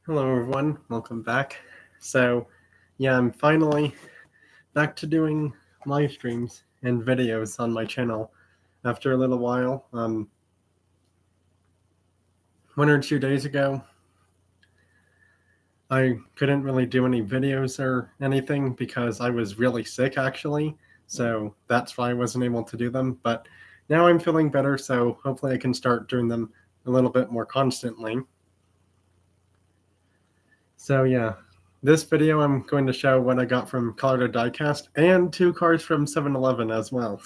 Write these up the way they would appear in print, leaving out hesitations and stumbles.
Hello everyone, welcome back. So yeah, I'm finally back to doing live streams and videos on my channel after a little while. 1 or 2 days ago, I couldn't really do any videos or anything because I was really sick actually, so that's why I wasn't able to do them. But now I'm feeling better, so hopefully I can start doing them a little bit more constantly. So yeah, this video I'm going to show what I got from Colorado Diecast and 2 cards from 7-Eleven as well.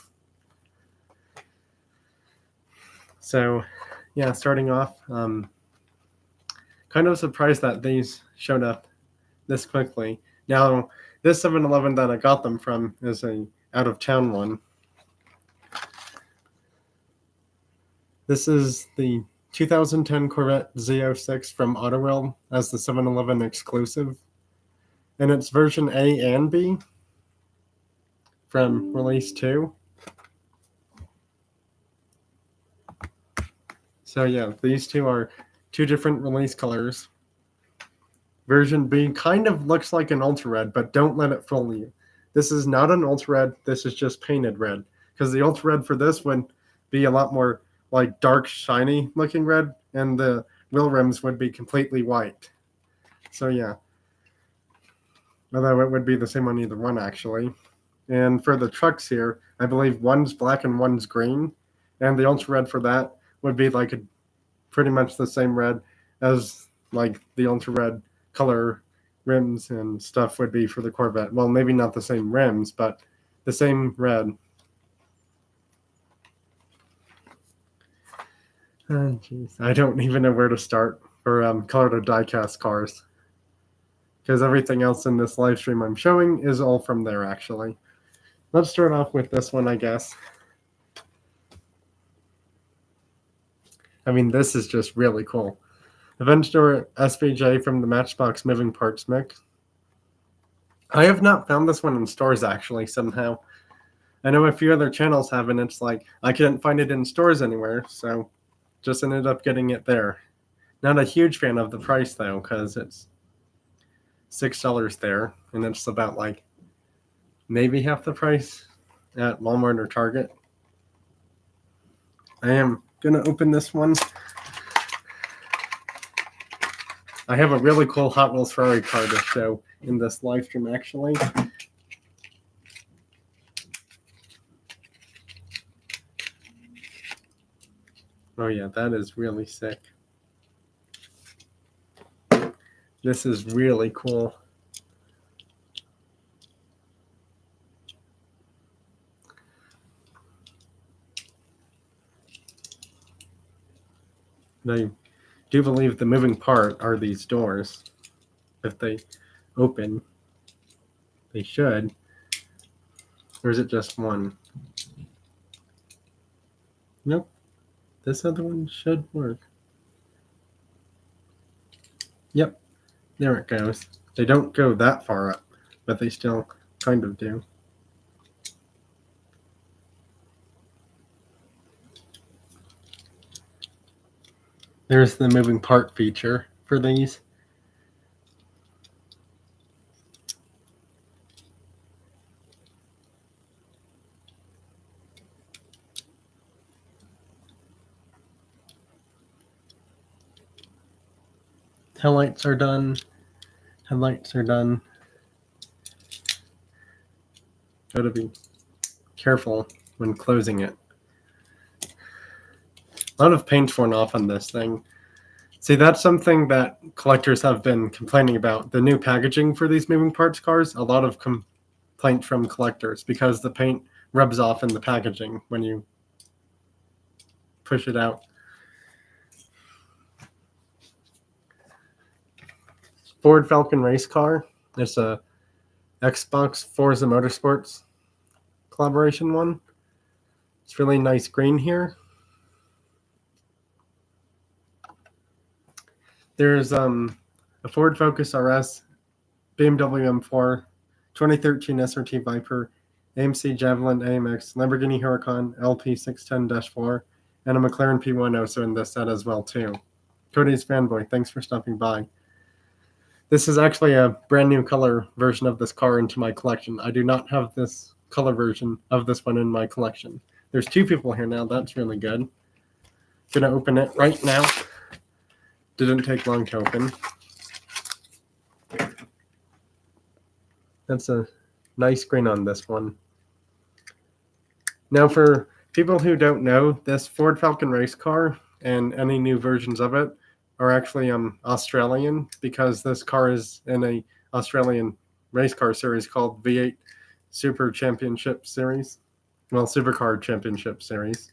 So yeah, starting off, kind of surprised that these showed up this quickly. Now, this 7-Eleven that I got them from is a out-of-town one. This is the 2010 Corvette Z06 from AutoWorld as the 7-Eleven exclusive. And it's version A and B from release 2. So yeah, these two are two different release colors. Version B kind of looks like an ultra red, but don't let it fool you. This is not an ultra red, this is just painted red. Because the ultra red for this would be a lot more like dark, shiny looking red, and the wheel rims would be completely white. So yeah. Although it would be the same on either one actually. And for the trucks here, I believe one's black and one's green. And the ultra red for that would be like pretty much the same red as like the ultra red color rims and stuff would be for the Corvette. Well, maybe not the same rims, but the same red. Oh, jeez. I don't even know where to start for Colorado Diecast cars, because everything else in this live stream I'm showing is all from there, actually. Let's start off with this one, I guess. I mean, this is just really cool. Avenger SVJ from the Matchbox Moving Parts Mix. I have not found this one in stores, actually, somehow. I know a few other channels have, and it's like, I couldn't find it in stores anywhere, so just ended up getting it there. Not a huge fan of the price, though, because it's $6 there, and it's about, like, maybe half the price at Walmart or Target. I am going to open this one. I have a really cool Hot Wheels Ferrari car to show in this live stream, actually. Oh yeah, that is really sick. This is really cool. I do believe the moving part are these doors. If they open, they should. Or is it just one? Nope. This other one should work. Yep. There it goes. They don't go that far up, but they still kind of do. There's the moving part feature for these. Taillights are done. Headlights are done. Gotta be careful when closing it. A lot of paint's worn off on this thing. See, that's something that collectors have been complaining about. The new packaging for these moving parts cars, a lot of complaint from collectors because the paint rubs off in the packaging when you push it out. Ford Falcon race car. It's a Xbox Forza Motorsports collaboration one. It's really nice green here. There's a Ford Focus RS, BMW M4, 2013 SRT Viper, AMC Javelin AMX, Lamborghini Huracan LP610-4, and a McLaren P1 also in this set as well too. Cody's fanboy, thanks for stopping by. This is actually a brand new color version of this car into my collection. I do not have this color version of this one in my collection. There's two people here now. That's really good. Gonna open it right now. Didn't take long to open. That's a nice green on this one. Now, for people who don't know, this Ford Falcon race car and any new versions of it are actually Australian, because this car is in a Australian race car series called V8 Super Championship Series. Well, Supercar Championship Series.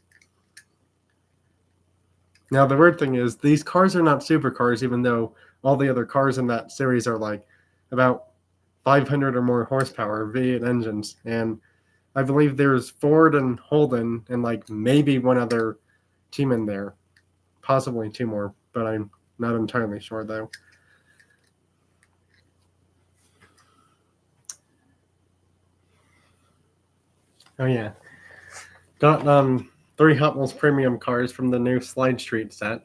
Now, the weird thing is, these cars are not supercars, even though all the other cars in that series are like about 500 or more horsepower V8 engines. And I believe there's Ford and Holden and like maybe one other team in there, possibly two more, but I'm not entirely sure though. Oh yeah, got 3 Hot Wheels premium cars from the new Slide Street set.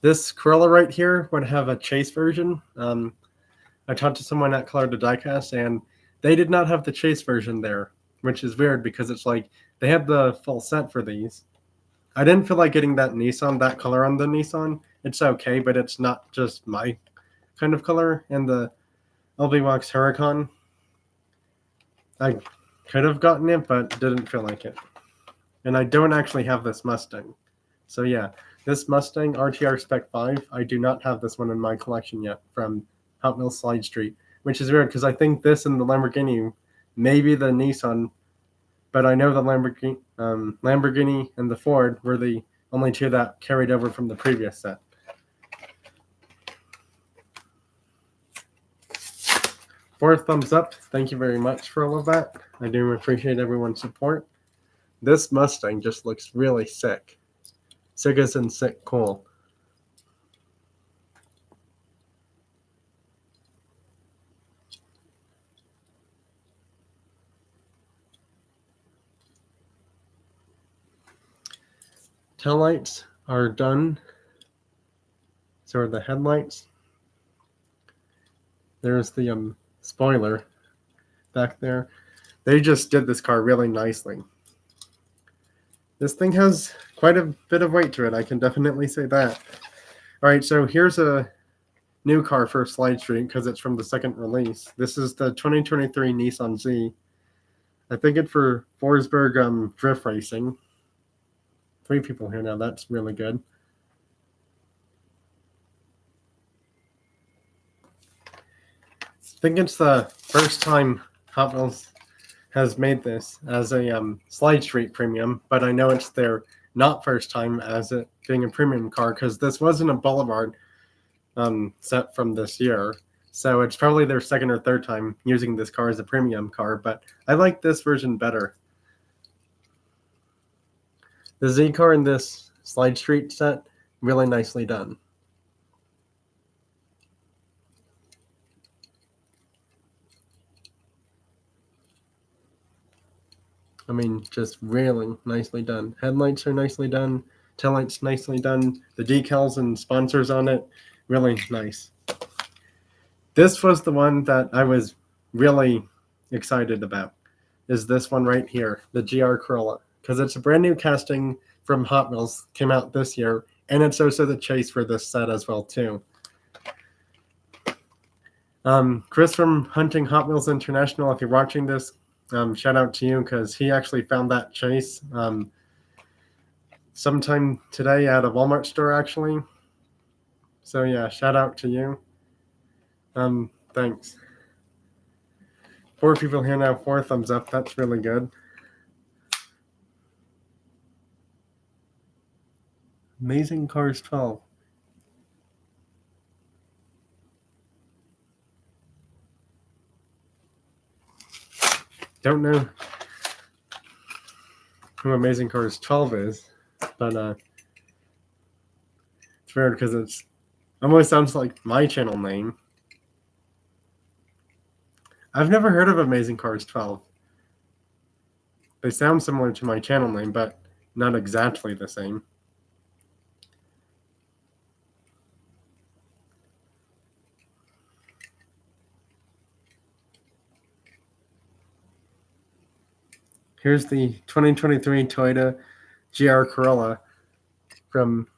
This Corolla right here would have a chase version. I talked to someone at Color to Diecast, and they did not have the chase version there, which is weird because it's like they had the full set for these. I didn't feel like getting that Nissan, that color on the Nissan. It's okay, but it's not just my kind of color. And the LB Wax Huracan, I could have gotten it, but didn't feel like it. And I don't actually have this Mustang. So yeah, this Mustang RTR Spec 5, I do not have this one in my collection yet from Hot Wheels Slide Street, which is weird because I think this and the Lamborghini, maybe the Nissan, but I know the Lamborghini and the Ford were the only two that carried over from the previous set. Four thumbs up. Thank you very much for all of that. I do appreciate everyone's support. This Mustang just looks really sick. Sick as in sick cool. Taillights are done. So are the headlights. There's the spoiler back there. They just did this car really nicely. This thing has quite a bit of weight to it. I can definitely say that. All right, so here's a new car for Slide Street because it's from the second release. This is the 2023 Nissan Z. I think it's for Forsberg drift racing. 3 people here now. That's really good. I think it's the first time Hot Wheels has made this as a Slide Street premium, but I know it's their not first time as it being a premium car because this wasn't a Boulevard set from this year. So it's probably their second or third time using this car as a premium car, but I like this version better. The Z car in this Slide Street set, really nicely done. I mean, just really nicely done. Headlights are nicely done. Taillights nicely done. The decals and sponsors on it, really nice. This was the one that I was really excited about, is this one right here, the GR Corolla, because it's a brand new casting from Hot Wheels, came out this year, and it's also the chase for this set as well too. Chris from Hunting Hot Wheels International, if you're watching this, shout out to you because he actually found that chase sometime today at a Walmart store actually. So yeah, shout out to you. Thanks. 4 people here now, 4 thumbs up. That's really good. Amazing Cars 12. Don't know who Amazing Cars 12 is, but it's weird because it's almost sounds like my channel name. I've never heard of Amazing Cars 12. They sound similar to my channel name, but not exactly the same. Here's the 2023 Toyota GR Corolla from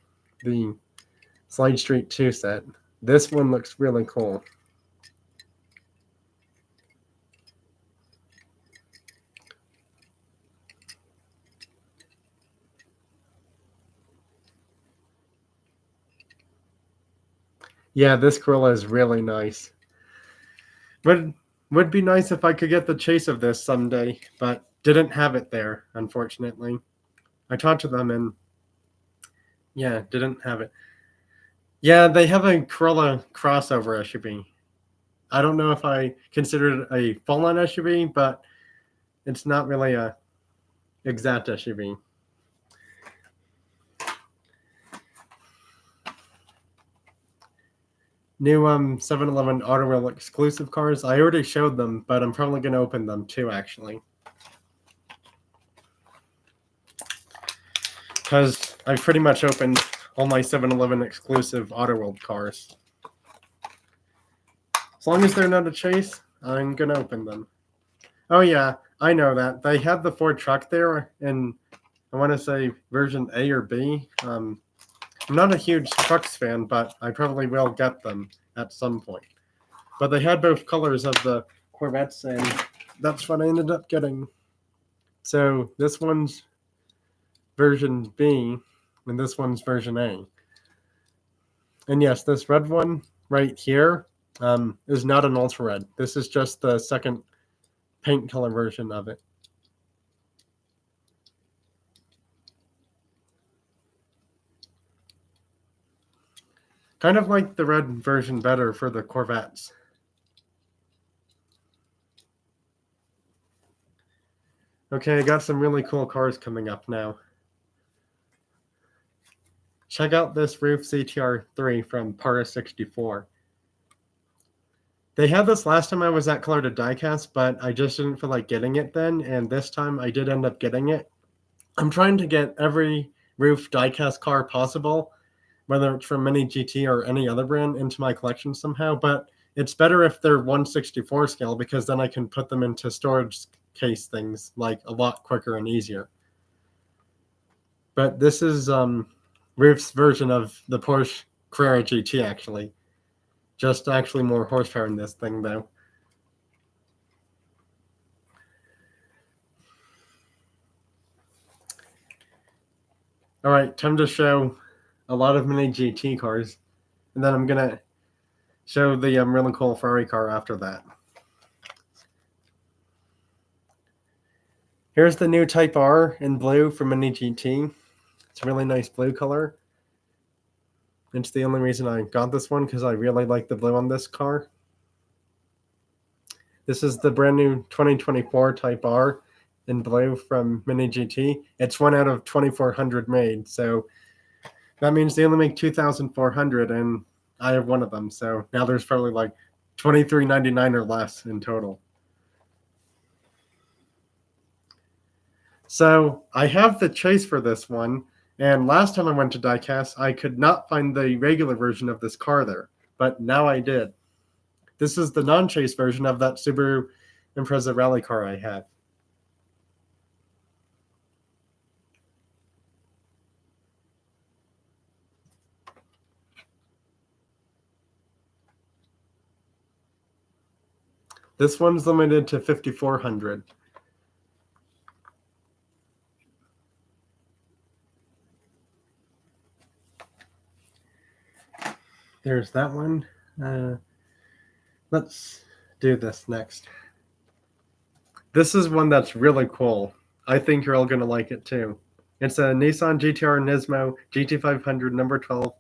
the Slide Street 2 set. This one looks really cool. Yeah, this Corolla is really nice. Would be nice if I could get the chase of this someday, but didn't have it there, unfortunately. I talked to them and yeah, didn't have it. Yeah, they have a Corolla crossover SUV. I don't know if I consider it a full-on SUV, but it's not really a exact SUV. New 7-Eleven Auto Wheel exclusive cars. I already showed them, but I'm probably going to open them too, actually. Because I've pretty much opened all my 7-Eleven exclusive Auto World cars. As long as they're not a chase, I'm going to open them. Oh yeah, I know that. They had the Ford truck there, and I want to say version A or B. I'm not a huge trucks fan, but I probably will get them at some point. But they had both colors of the Corvettes, and that's what I ended up getting. So this one's version B, and this one's version A. And yes, this red one right here is not an ultra red. This is just the second paint color version of it. Kind of like the red version better for the Corvettes. Okay, I got some really cool cars coming up now. Check out this Roof CTR3 from Para64. They had this last time I was at Color to Diecast, but I just didn't feel like getting it then, and this time I did end up getting it. I'm trying to get every Roof diecast car possible, whether it's from Mini GT or any other brand, into my collection somehow, but it's better if they're 1/64 scale because then I can put them into storage case things like a lot quicker and easier. But this is Roof's version of the Porsche Carrera GT, actually. Just actually more horsepower in this thing, though. All right, time to show a lot of Mini GT cars, and then I'm gonna show the really cool Ferrari car after that. Here's the new Type R in blue from Mini GT. It's a really nice blue color. It's the only reason I got this one because I really like the blue on this car. This is the brand new 2024 Type R in blue from Mini GT. It's 1 out of 2,400 made, so that means they only make 2,400, and I have one of them. So now there's probably like $23.99 or less in total. So I have the chase for this one, and last time I went to diecast, I could not find the regular version of this car there, but now I did. This is the non-chase version of that Subaru Impreza rally car I had. This one's limited to 5,400. There's that one. Let's do this next. This is one that's really cool. I think you're all going to like it too. It's a Nissan GTR Nismo GT500 number 12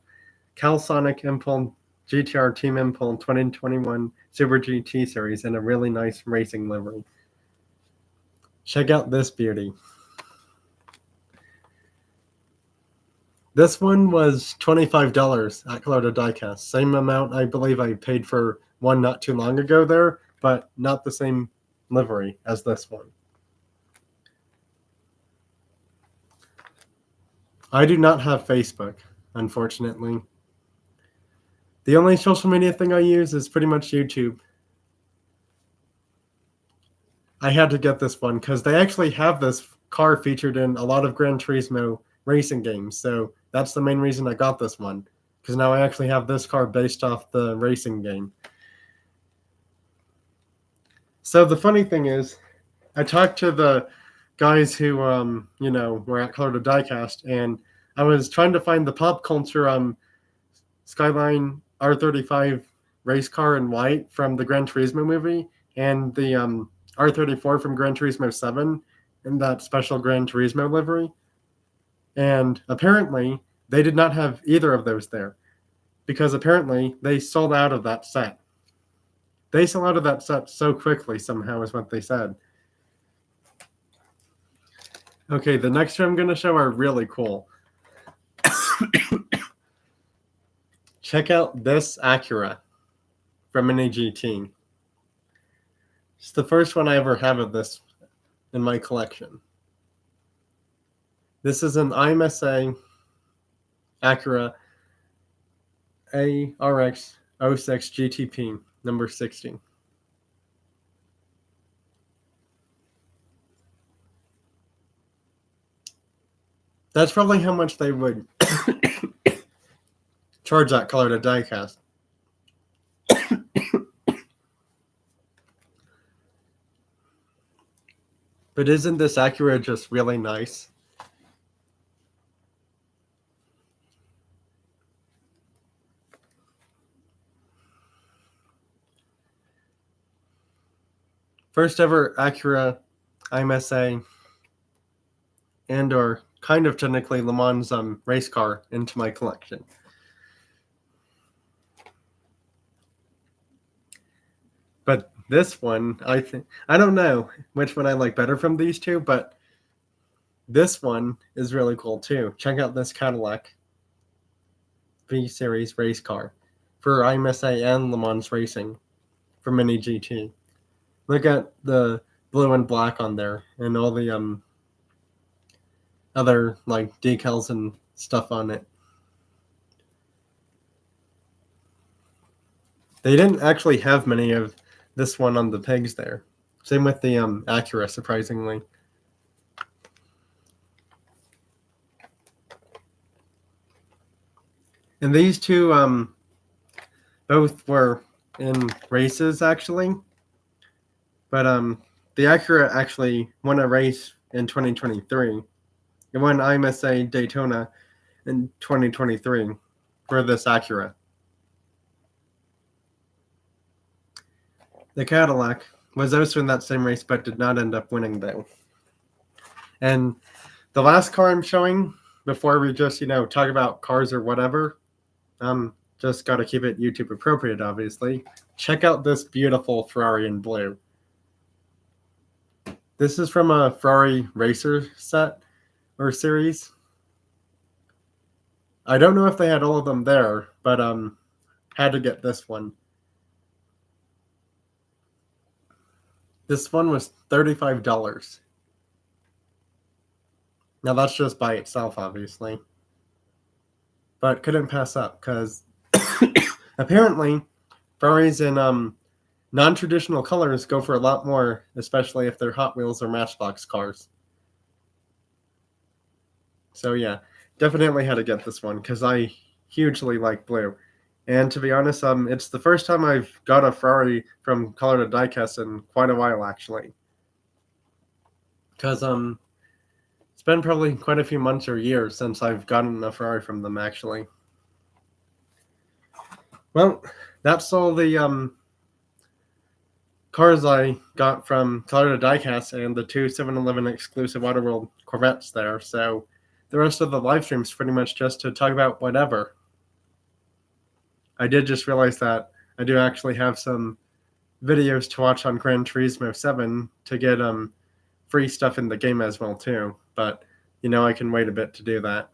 Calisonic Impulse GTR Team Impulse 2021 Super GT Series in a really nice racing livery. Check out this beauty. This one was $25 at Color to Diecast. Same amount I believe I paid for one not too long ago there, but not the same livery as this one. I do not have Facebook, unfortunately. The only social media thing I use is pretty much YouTube. I had to get this one because they actually have this car featured in a lot of Gran Turismo racing games. So that's the main reason I got this one, because now I actually have this car based off the racing game. So the funny thing is, I talked to the guys who, were at Color to Diecast, and I was trying to find the pop culture Skyline R35 race car in white from the Gran Turismo movie, and the R34 from Gran Turismo 7 in that special Gran Turismo livery. And apparently, they did not have either of those there, because apparently they sold out of that set. They sold out of that set so quickly, somehow, is what they said. Okay, the next two I'm going to show are really cool. Check out this Acura from Mini GT. It's the first one I ever have of this in my collection. This is an IMSA Acura ARX 06 GTP number 60. That's probably how much they would charge that color to diecast. But isn't this Acura just really nice? First ever Acura IMSA and or kind of technically Le Mans race car into my collection. But this one, I don't know which one I like better from these two, but this one is really cool too. Check out this Cadillac V Series race car for IMSA and Le Mans racing for Mini GT. Look at the blue and black on there, and all the other like decals and stuff on it. They didn't actually have many of this one on the pegs there. Same with the Acura, surprisingly. And these two both were in races actually, but the Acura actually won a race in 2023. It won IMSA Daytona in 2023 for this Acura. The Cadillac was also in that same race, but did not end up winning though. And the last car I'm showing, before we just talk about cars or whatever, just got to keep it YouTube appropriate, obviously. Check out this beautiful Ferrari in blue. This is from a Ferrari racer set or series. I don't know if they had all of them there, but had to get this one. This one was $35. Now that's just by itself, obviously. But couldn't pass up because apparently Ferraris in non-traditional colors go for a lot more, especially if they're Hot Wheels or Matchbox cars. So yeah, definitely had to get this one because I hugely like blue. And to be honest, it's the first time I've got a Ferrari from Color to Diecast in quite a while, actually. Because it's been probably quite a few months or years since I've gotten a Ferrari from them, actually. Well, that's all the cars I got from Color to Diecast and the two 7-Eleven exclusive Autoworld Corvettes there. So the rest of the live stream is pretty much just to talk about whatever. I did just realize that I do actually have some videos to watch on Gran Turismo 7 to get free stuff in the game as well too. But I can wait a bit to do that.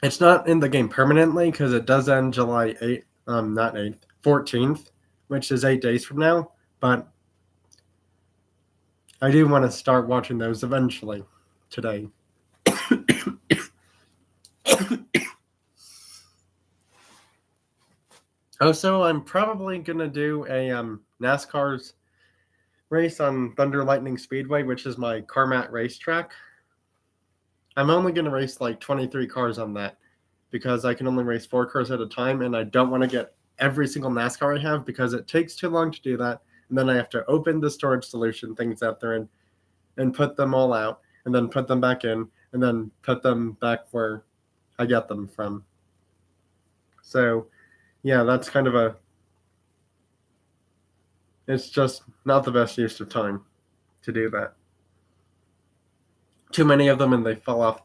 It's not in the game permanently because it does end July 8th, not 8th, 14th, which is 8 days from now. But I do want to start watching those eventually today. Also, I'm probably gonna do a NASCAR's race on Thunder Lightning Speedway, which is my Carmat racetrack. I'm only gonna race like 23 cars on that because I can only race 4 cars at a time, and I don't want to get every single NASCAR I have because it takes too long to do that, and then I have to open the storage solution things out there and put them all out, and then put them back in, and then put them back where I get them from. So, yeah, that's kind of it's just not the best use of time to do that. Too many of them and they fall off.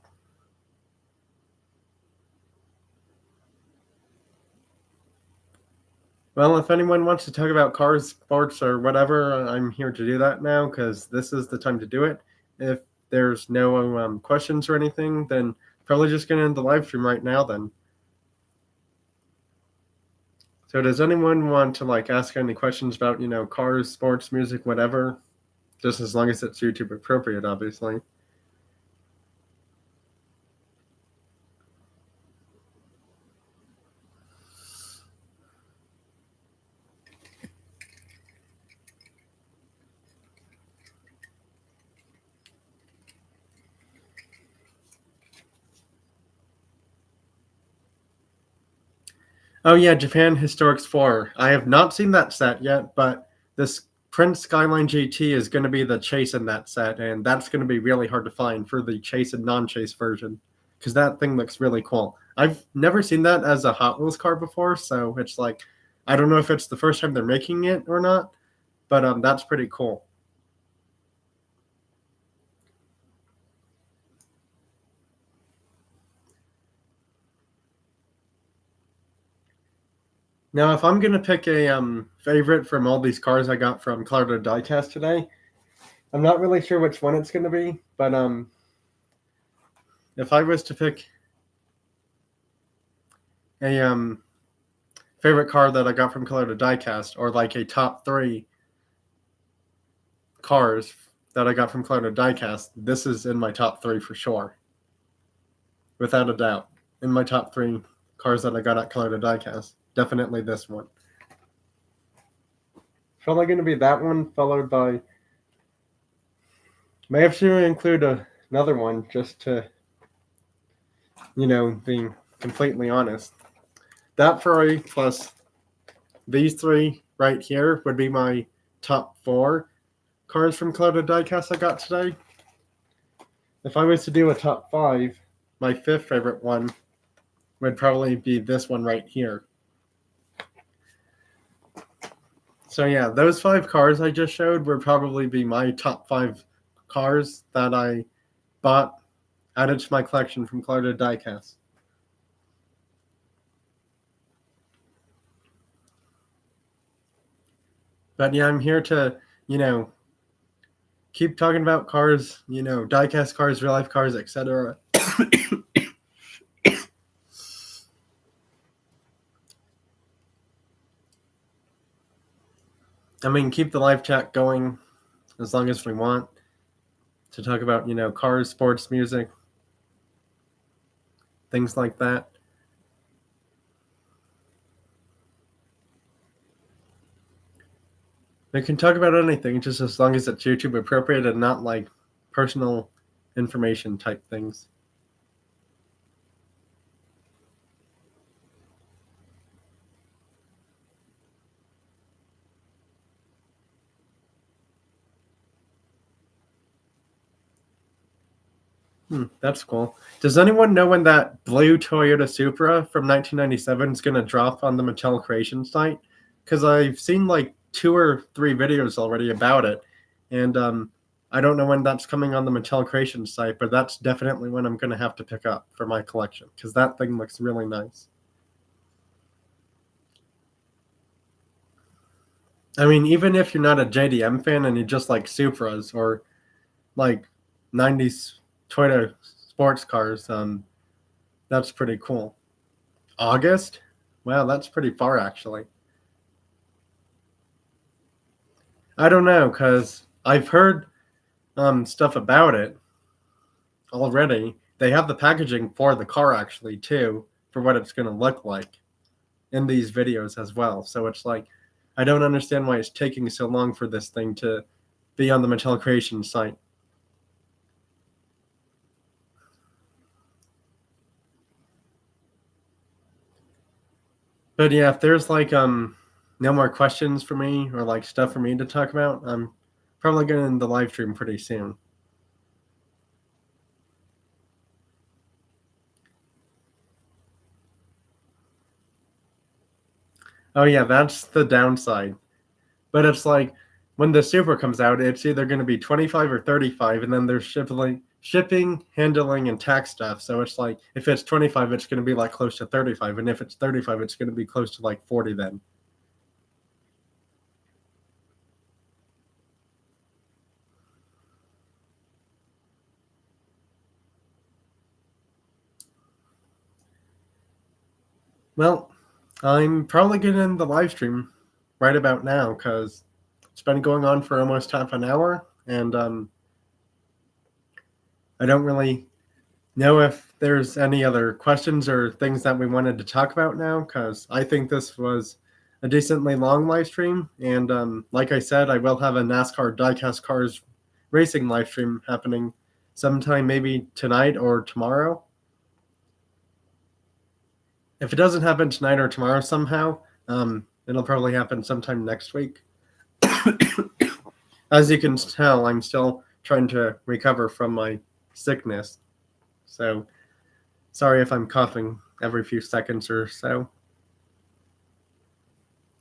Well, if anyone wants to talk about cars, sports, or whatever, I'm here to do that now because this is the time to do it. If there's no questions or anything, then probably just going to end the live stream right now then. So does anyone want to like ask any questions about, cars, sports, music, whatever? Just as long as it's YouTube appropriate, obviously. Oh yeah, Japan Historics 4. I have not seen that set yet, but this Prince Skyline GT is going to be the chase in that set, and that's going to be really hard to find for the chase and non-chase version because that thing looks really cool. I've never seen that as a Hot Wheels car before, so it's like I don't know if it's the first time they're making it or not, but that's pretty cool. Now, if I'm gonna pick a favorite from all these cars I got from Colorado Diecast today, I'm not really sure which one it's gonna be, but if I was to pick a favorite car that I got from Colorado Diecast, or like a top 3 cars that I got from Colorado Diecast, this is in my top 3 for sure, without a doubt. In my top 3 cars that I got at Colorado Diecast, definitely this one. Probably going to be that one, followed by. May have to include another one just to, being completely honest. That 3 plus these 3 right here would be my top 4 cars from Colorado Diecast I got today. If I was to do a top 5, my 5th favorite one would probably be this one right here. So yeah, those 5 cars I just showed would probably be my top 5 cars that I bought, added to my collection from Colorado Diecast. But yeah, I'm here to, keep talking about cars, diecast cars, real life cars, etc. I mean, keep the live chat going as long as we want to talk about, cars, sports, music, things like that. We can talk about anything just as long as it's YouTube appropriate and not like personal information type things. That's cool. Does anyone know when that blue Toyota Supra from 1997 is going to drop on the Mattel Creation site? Because I've seen like 2 or 3 videos already about it, and I don't know when that's coming on the Mattel Creation site, but that's definitely when I'm going to have to pick up for my collection because that thing looks really nice. I mean, even if you're not a JDM fan and you just like Supras or like 90s Toyota sports cars, that's pretty cool. August? Wow, that's pretty far actually. I don't know, because I've heard stuff about it already. They have the packaging for the car actually too, for what it's going to look like. in these videos as well. So it's like, I don't understand why it's taking so long for this thing to be on the Mattel Creation site. But yeah, if there's like no more questions for me or like stuff for me to talk about, I'm probably going to end the live stream pretty soon. Oh yeah, that's the downside. But it's like when the Super comes out, it's either going to be 25 or 35, and then there's shipping, handling, and tax stuff. So it's like if it's 25, it's going to be like close to 35, and if it's 35, it's going to be close to like 40 then. Well, I'm probably going to end the live stream right about now because it's been going on for almost half an hour, and I don't really know if there's any other questions or things that we wanted to talk about now because I think this was a decently long live stream. And like I said, I will have a NASCAR diecast cars racing live stream happening sometime maybe tonight or tomorrow. If it doesn't happen tonight or tomorrow somehow, it'll probably happen sometime next week. As you can tell, I'm still trying to recover from my sickness. So sorry if I'm coughing every few seconds or so.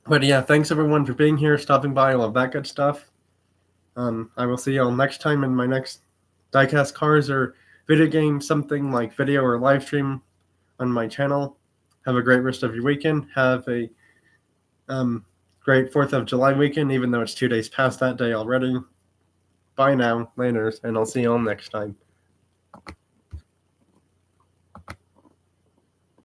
But yeah, thanks everyone for being here, stopping by, all of that good stuff. I will see y'all next time in my next diecast cars or video game, something like video or live stream on my channel. Have a great rest of your weekend. Have a great 4th of July weekend, even though it's 2 days past that day already. Bye now, laters, and I'll see y'all next time.